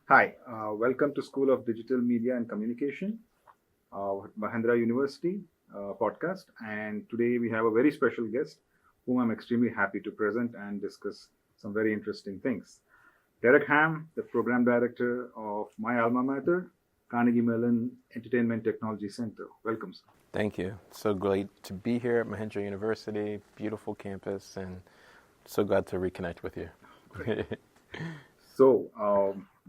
Hi, welcome to School of Digital Media and Communication, Mahendra University podcast. And today we have a very special guest whom I'm extremely happy to present and discuss some very interesting things. Derek Ham, the program director of my alma mater, Carnegie Mellon Entertainment Technology Center. Welcome, sir. Thank you. So great to be here at Mahendra University, beautiful campus, and so glad to reconnect with you. Great. So,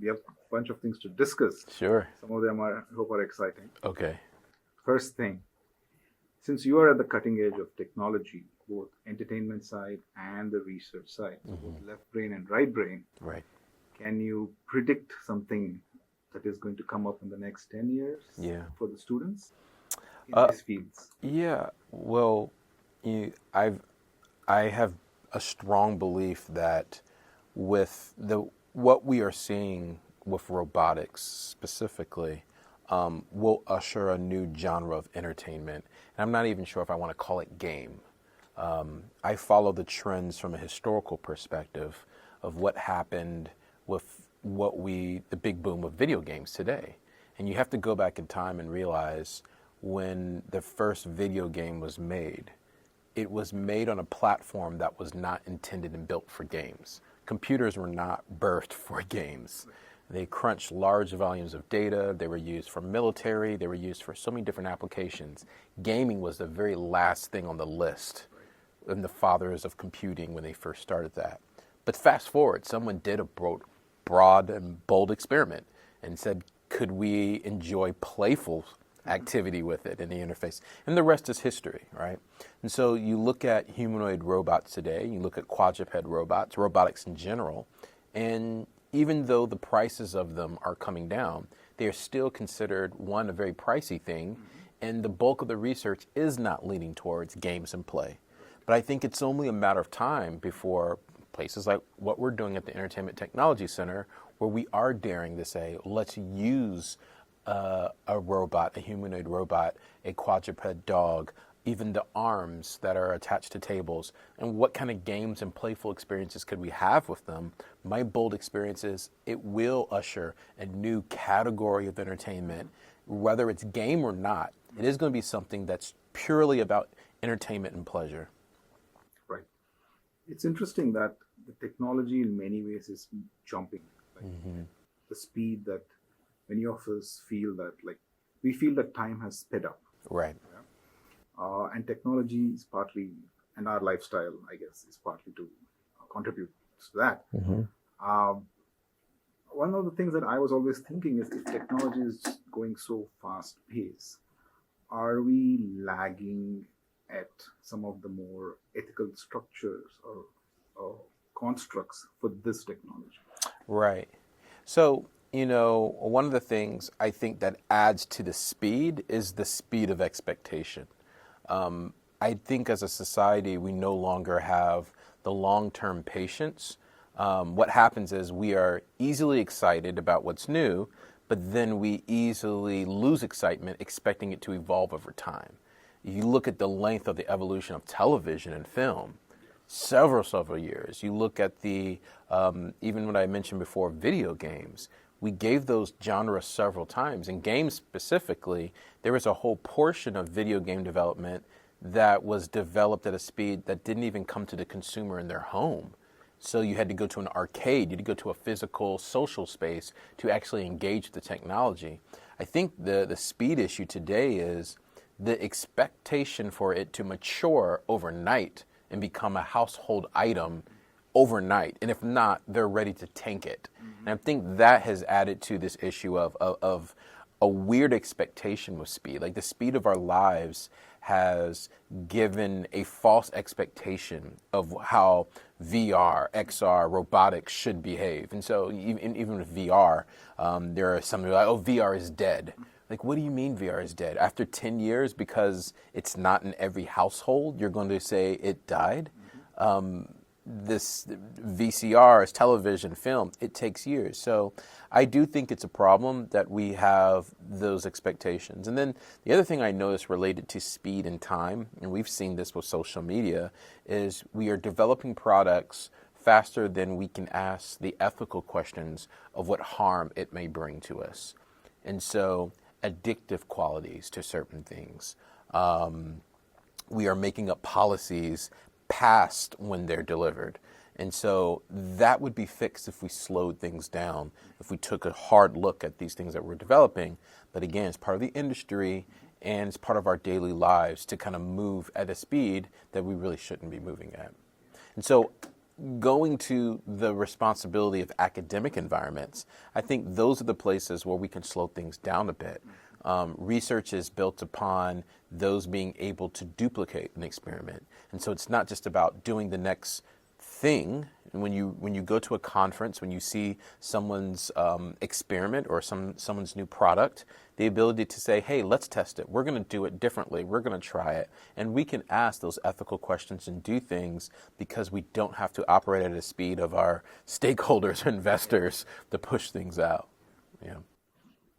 we have a bunch of things to discuss. Sure. Some of them I hope are exciting. Okay. First thing, since you are at the cutting edge of technology, both entertainment side and the research side, so both left brain and right brain, Right. can you predict something that is going to come up in the next 10 years Yeah. for the students in Uh, these fields? Yeah. Well, I have a strong belief that with what we are seeing with robotics specifically, will usher a new genre of entertainment. And I'm not even sure if I want to call it game. I follow the trends from a historical perspective of what happened with the big boom of video games today. And you have to go back in time and realize when the first video game was made, it was made on a platform that was not intended and built for games. Computers were not birthed for games. They crunched large volumes of data. They were used for military. They were used for so many different applications. Gaming was the very last thing on the list in the fathers of computing when they first started that. But fast forward, someone did a broad and bold experiment and said, could we enjoy playful activity with it in the interface? And the rest is history, right? And so you look at humanoid robots today, you look at quadruped robots, robotics in general, and even though the prices of them are coming down, they are still considered, one, a very pricey thing, and the bulk of the research is not leaning towards games and play. But I think it's only a matter of time before places like what we're doing at the Entertainment Technology Center, where we are daring to say, let's use a robot, a humanoid robot, a quadruped dog, even the arms that are attached to tables, and what kind of games and playful experiences could we have with them. My bold experience is it will usher a new category of entertainment, whether it's game or not. It is going to be something that's purely about entertainment and pleasure. Right. It's interesting that the technology in many ways is jumping. Like the speed that many of us feel that, like, we feel that time has sped up. Right. And technology is partly, and our lifestyle, I guess, is partly to contribute to that. One of the things that I was always thinking is if technology is going so fast paced, are we lagging at some of the more ethical structures or constructs for this technology? Right. So, one of the things I think that adds to the speed is the speed of expectation. I think as a society, we no longer have the long-term patience. What happens is we are easily excited about what's new, but then we easily lose excitement expecting it to evolve over time. You look at the length of the evolution of television and film, several years. You look at the, even what I mentioned before, video games. We gave those genres several times. In games specifically, there was a whole portion of video game development that was developed at a speed that didn't even come to the consumer in their home. So you had to go to an arcade, you had to go to a physical social space to actually engage the technology. I think the speed issue today is the expectation for it to mature overnight and become a household item overnight. And if not, they're ready to tank it. And I think that has added to this issue of a weird expectation with speed. Like the speed of our lives has given a false expectation of how VR, XR, robotics should behave. And so even with VR, there are some who are like, oh, VR is dead. Like, what do you mean VR is dead? After 10 years, because it's not in every household, you're going to say it died? This VCRs, television, film, it takes years. So I do think it's a problem that we have those expectations. And then the other thing I noticed related to speed and time, and we've seen this with social media, is we are developing products faster than we can ask the ethical questions of what harm it may bring to us. And so addictive qualities to certain things. We are making up policies past when they're delivered. And so that would be fixed if we slowed things down, if we took a hard look at these things that we're developing. But again, it's part of the industry and it's part of our daily lives to kind of move at a speed that we really shouldn't be moving at. And so going to the responsibility of academic environments, I think those are the places where we can slow things down a bit. Research is built upon those being able to duplicate an experiment. And so it's not just about doing the next thing. When you go to a conference, when you see someone's experiment or someone's new product, the ability to say, hey, let's test it. We're going to do it differently. We're going to try it. And we can ask those ethical questions and do things because we don't have to operate at a speed of our stakeholders or investors to push things out. Yeah.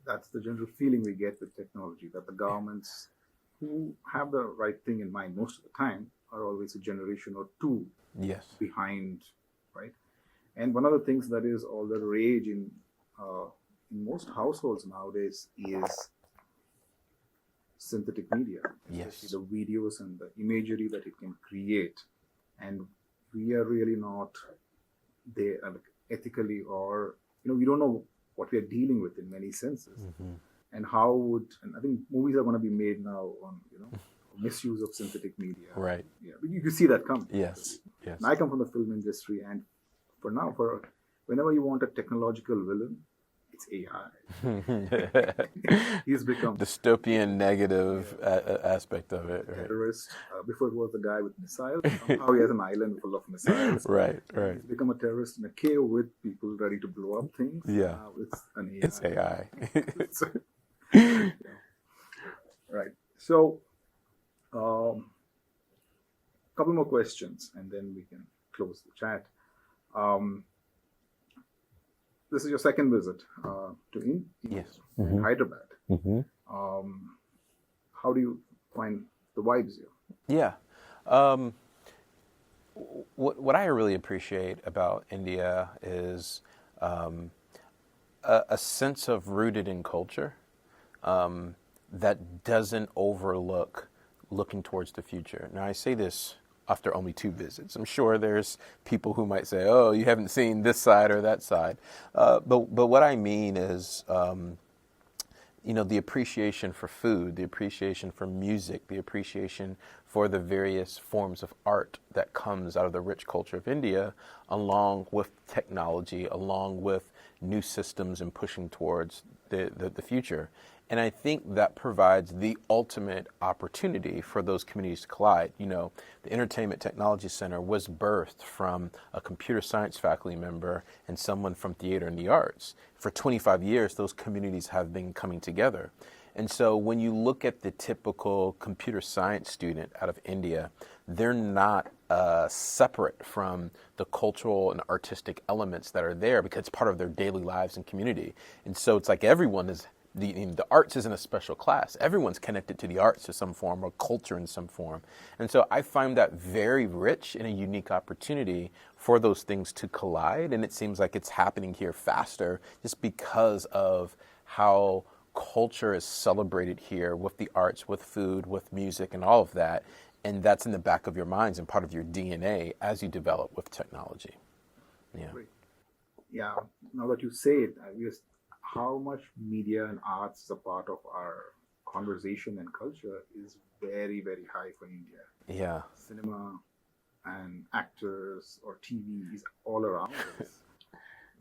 That's the general feeling we get with technology, that the governments who have the right thing in mind most of the time are always a generation or two behind, right? And one of the things that is all the rage in most households nowadays is synthetic media, especially the videos and the imagery that it can create. And we are really not there ethically, or we don't know what we are dealing with in many senses. And I think movies are going to be made now on misuse of synthetic media. Right. Yeah, but you can see that coming. Yes. And I come from the film industry, and for whenever you want a technological villain, it's AI. He's become dystopian negative aspect of it. Right. Terrorist. Before it was the guy with missiles. Now he has an island full of missiles. Right. He's become a terrorist in a cave with people ready to blow up things. Yeah. Now it's an AI. It's AI. Yeah. Right. So, couple more questions, and then we can close the chat. This is your second visit to India, in Hyderabad. How do you find the vibes here? Yeah. What I really appreciate about India is a sense of rooted in culture that doesn't overlook looking towards the future. Now, I say this after only 2 visits. I'm sure there's people who might say, oh, you haven't seen this side or that side. But what I mean is, the appreciation for food, the appreciation for music, the appreciation for the various forms of art that comes out of the rich culture of India, along with technology, along with new systems and pushing towards the future. And I think that provides the ultimate opportunity for those communities to collide. The Entertainment Technology Center was birthed from a computer science faculty member and someone from theater and the arts. For 25 years, those communities have been coming together. And so when you look at the typical computer science student out of India, they're not separate from the cultural and artistic elements that are there because it's part of their daily lives and community. And so it's like everyone is the arts isn't a special class. Everyone's connected to the arts to some form or culture in some form. And so I find that very rich and a unique opportunity for those things to collide. And it seems like it's happening here faster just because of how culture is celebrated here with the arts, with food, with music, and all of that. And that's in the back of your minds and part of your DNA as you develop with technology. Yeah. Great. Yeah. Now that you say it, I guess how much media and arts is a part of our conversation and culture is very, very high for India. Yeah. Cinema and actors or TV is all around us.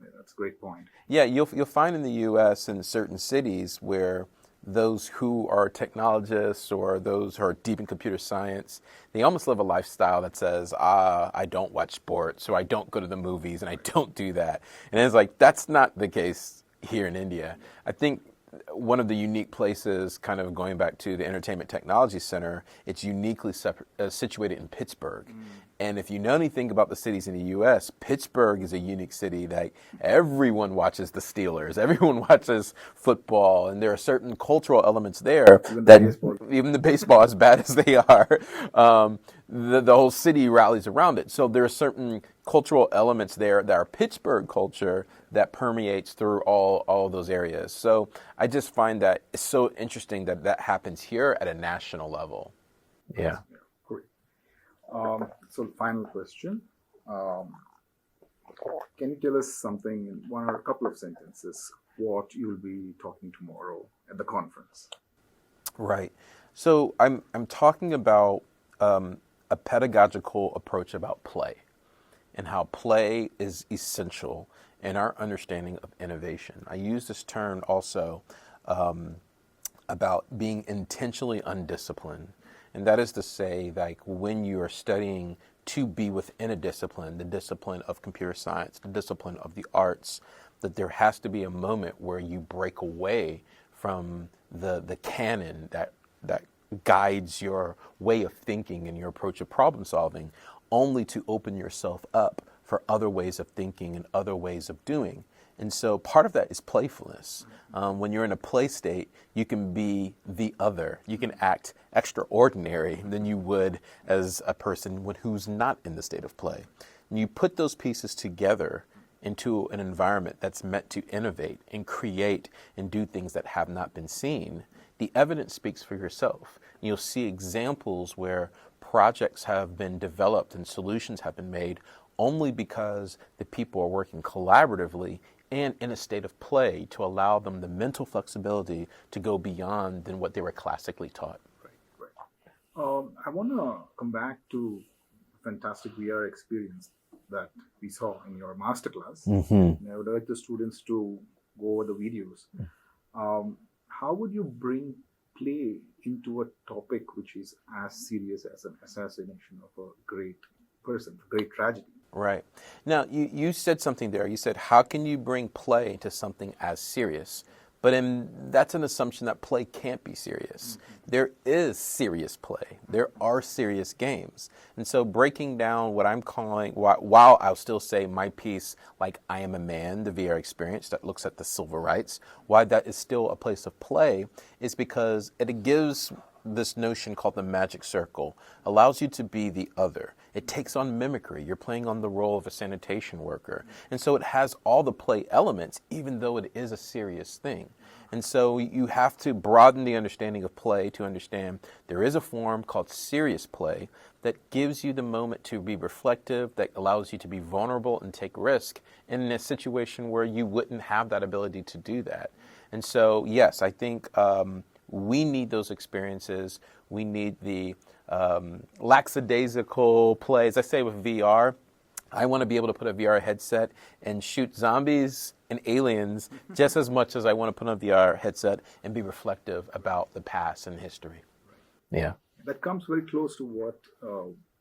Yeah, that's a great point. Yeah, you'll find in the U.S. in certain cities where those who are technologists or those who are deep in computer science, they almost live a lifestyle that says, I don't watch sports, or I don't go to the movies, and I don't do that. And it's like, that's not the case here in India. I think one of the unique places, kind of going back to the Entertainment Technology Center, it's uniquely situated in Pittsburgh. And if you know anything about the cities in the U.S., Pittsburgh is a unique city that everyone watches the Steelers, everyone watches football, and there are certain cultural elements there even the baseball, as bad as they are, the whole city rallies around it. So there are certain cultural elements there that are Pittsburgh culture that permeates through all of those areas. So I just find that it's so interesting that that happens here at a national level. Yeah. Great. So final question. Can you tell us something in one or a couple of sentences what you'll be talking tomorrow at the conference? Right. So I'm talking about a pedagogical approach about play and how play is essential in our understanding of innovation. I use this term also about being intentionally undisciplined. And that is to say, like when you are studying to be within a discipline, the discipline of computer science, the discipline of the arts, that there has to be a moment where you break away from the canon that guides your way of thinking and your approach of problem solving, only to open yourself up for other ways of thinking and other ways of doing. And so part of that is playfulness. When you're in a play state, you can be the other. You can act extraordinary than you would as a person who's not in the state of play. And you put those pieces together into an environment that's meant to innovate and create and do things that have not been seen. The evidence speaks for yourself. You'll see examples where projects have been developed and solutions have been made only because the people are working collaboratively and in a state of play to allow them the mental flexibility to go beyond than what they were classically taught. Right. I want to come back to the fantastic VR experience that we saw in your masterclass. Mm-hmm. I would like the students to go over the videos. How would you bring play into a topic which is as serious as an assassination of a great person, a great tragedy? Right. Now, you said something there. You said, how can you bring play to something as serious? But that's an assumption that play can't be serious. Mm-hmm. There is serious play. There are serious games. And so breaking down what I'm calling, while I'll still say my piece, like I Am a Man, the VR experience that looks at the civil rights, why that is still a place of play is because it gives this notion called the magic circle, allows you to be the other. It takes on mimicry. You're playing on the role of a sanitation worker. And so it has all the play elements, even though it is a serious thing. And so you have to broaden the understanding of play to understand there is a form called serious play that gives you the moment to be reflective, that allows you to be vulnerable and take risk in a situation where you wouldn't have that ability to do that. And so, yes, I think we need those experiences. We need the lackadaisical plays. I say with VR, I want to be able to put a VR headset and shoot zombies and aliens just as much as I want to put on a VR headset and be reflective about the past and history. Right. Yeah. That comes very close to what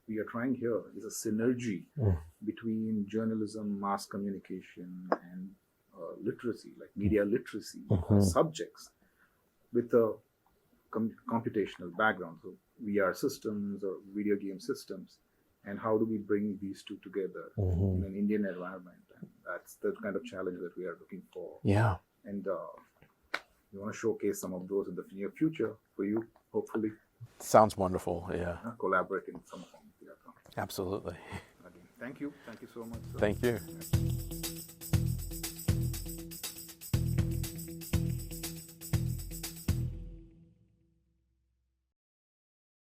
we are trying here is a synergy between journalism, mass communication, and literacy, like media literacy subjects with a computational background. So VR systems or video game systems. And how do we bring these two together in an Indian environment? And that's the kind of challenge that we are looking for. Yeah. And we want to showcase some of those in the near future for you, hopefully. Sounds wonderful, yeah. Collaborate in some form. Absolutely. Again, thank you. Thank you so much, sir. Thank you.